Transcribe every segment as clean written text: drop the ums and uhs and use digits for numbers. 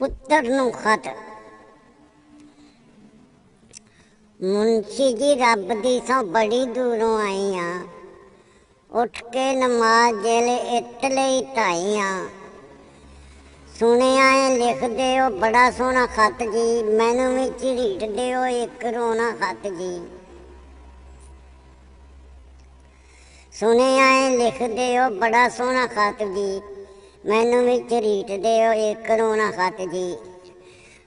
पुत्र नूं खत। मुंशी जी रब दी सौ बड़ी दूरों आई हाँ, उठ के नमाज जेले इटले ढाई हाँ। सुनिया है लिख दिओ बड़ा सोहना खत जी, मैनू भी झरीट दिओ एक रोना खत जी। सुनिया है लिख दिओ बड़ा सोहना खत जी, मैनू भी झरीट दिओ एक रोना खत जी।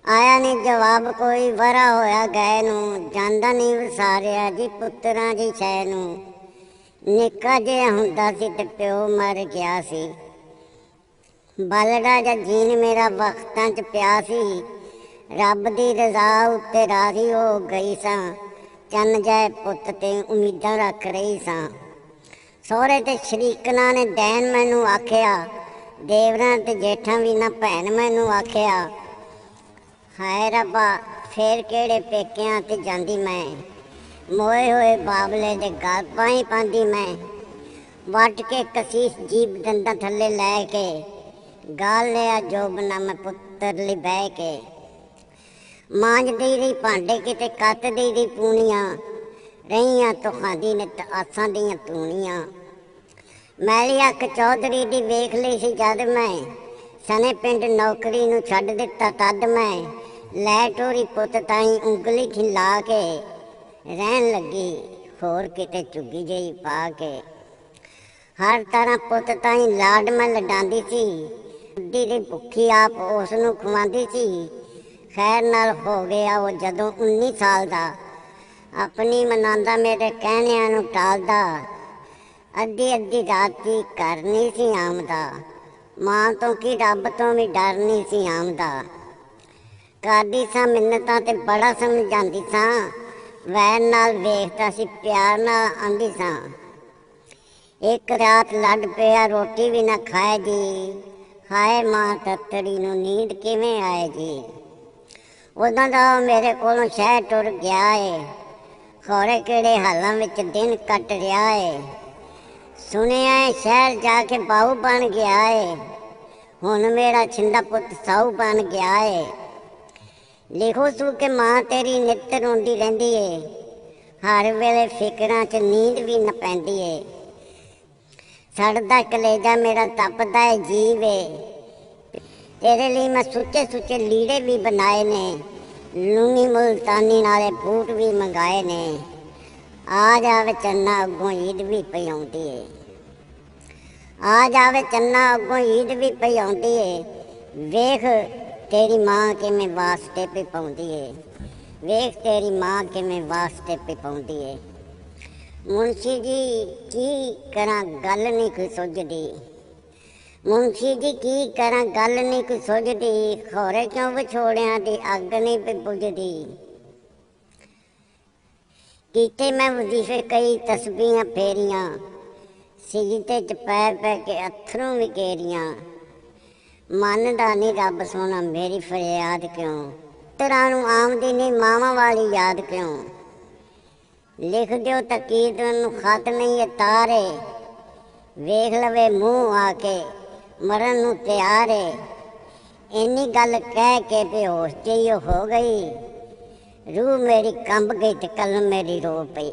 आया नहीं जवाब कोई वरा होया गए नू, जांदा नहीं वसारिया जी पुत्रां दी शै नू। निक्का जिहा हुंदा सी ते प्यो मर गया सी, बलड़ा जा जीन मेरा वक्तां च पिया सी। रब दी रज़ा उत्ते राज़ी हो गई सां, चन्न जाए पुत्त ते उम्मीदां रख रही सां। सौहरे ते शरीकना ने डैन मैनू आखिया, देवरां ते जेठां भी ना भैन मैनू आखिया। हाय रब्बा फिर किहड़े पेकियां ते जांदी मैं, मोए होए बाबले दे गल पाई पांदी मैं। वट के कसीस जीब दंदा थल्ले लै के, गाल लिया जोबना मैं पुत्तर लई बह के। मांज दी रही भांडे किते कत दी रही पूनियां, रहीआं तो खांदी नित आसां दियां तूनियां। मैली अख चौधरी दी वेख लई सी जद मैं, सने पिंड नौकरी नूं छड्ड दित्ता तद मैं। लै टोरी पुत ताईं उंगली खिला के, रहन लगी होर किते चुगी जही पा के। हर तरह पुत ताईं लाड मैं लडांदी सी, बुड्ढी दी भुखी आप उस नूं खवांदी सी। खैर नाल हो गया वो जदों 19 साल दा, अपनी मनांदा मेरे कहणिਆਂ नूं टालदा। अद्धी अद्धी राती घर नहीं सी आमदा, मां तो की रब तो भी डर नहीं सी आमदा। करदी सां मिन्नतां ते बड़ा समझांदी सां, वैर नाल वेखदा सी प्यार नाल आंदी सां। एक रात लड़ पिया रोटी भी ना खाए जी, हाय मां तत्तड़ी नूं नींद किवें आए जी। उदों दा मेरे कोलों शहर टुर गया है, खौरे किहड़े हालां विच दिन कट रिहा है। सुनिया है शहर जाके बाहू बन गया है, हुण मेरा छिंदा पुत साहू बन गया है। लिखो सू के मां तेरी नित रोंदी रहिंदी है, हर वेले फिकरां च नींद भी न पैंदी है। सड़दा कलेजा मेरा तपदा है जीव है, तेरे लिए मैं सुच्चे सुच्चे लीड़े भी बनाए ने, लूनी मुल्तानी नाले बूट भी मंगाए ने। आ जावे चन्ना अगों ईद भी पई आउंदी है, आ जावे चन्ना अगों ईद भी पई आउंदी है। वेख तेरी मां किवें वास्ते पे पाउंदी है, वेख तेरी मां किवें वास्ते पे पाउंदी है। मुंशी जी की करा गल नहीं कोई सुझदी, मुंशी जी की करा गल नहीं कोई सुझदी। खौरे क्यों विछोड़ियां दी अग नहीं पे बुझदी। कीते मैं वजीफे कई तस्बीहां फेरियां, सिजदे च पै पै के अथरूं विकेरियां। मनदा नहीं रब सोना मेरी फरियाद क्यों, पुत्तरां नूं आमदी नहीं मावां वाली याद क्यों। लिख दिओ तकीद नूं खत नहीं तारे, वेख लवे मूँह आके मरन नूं तैयार है। इन्नी गल कह के बेहोश जही हो गई, रूह मेरी कंब गई ते कलम मेरी रो पई।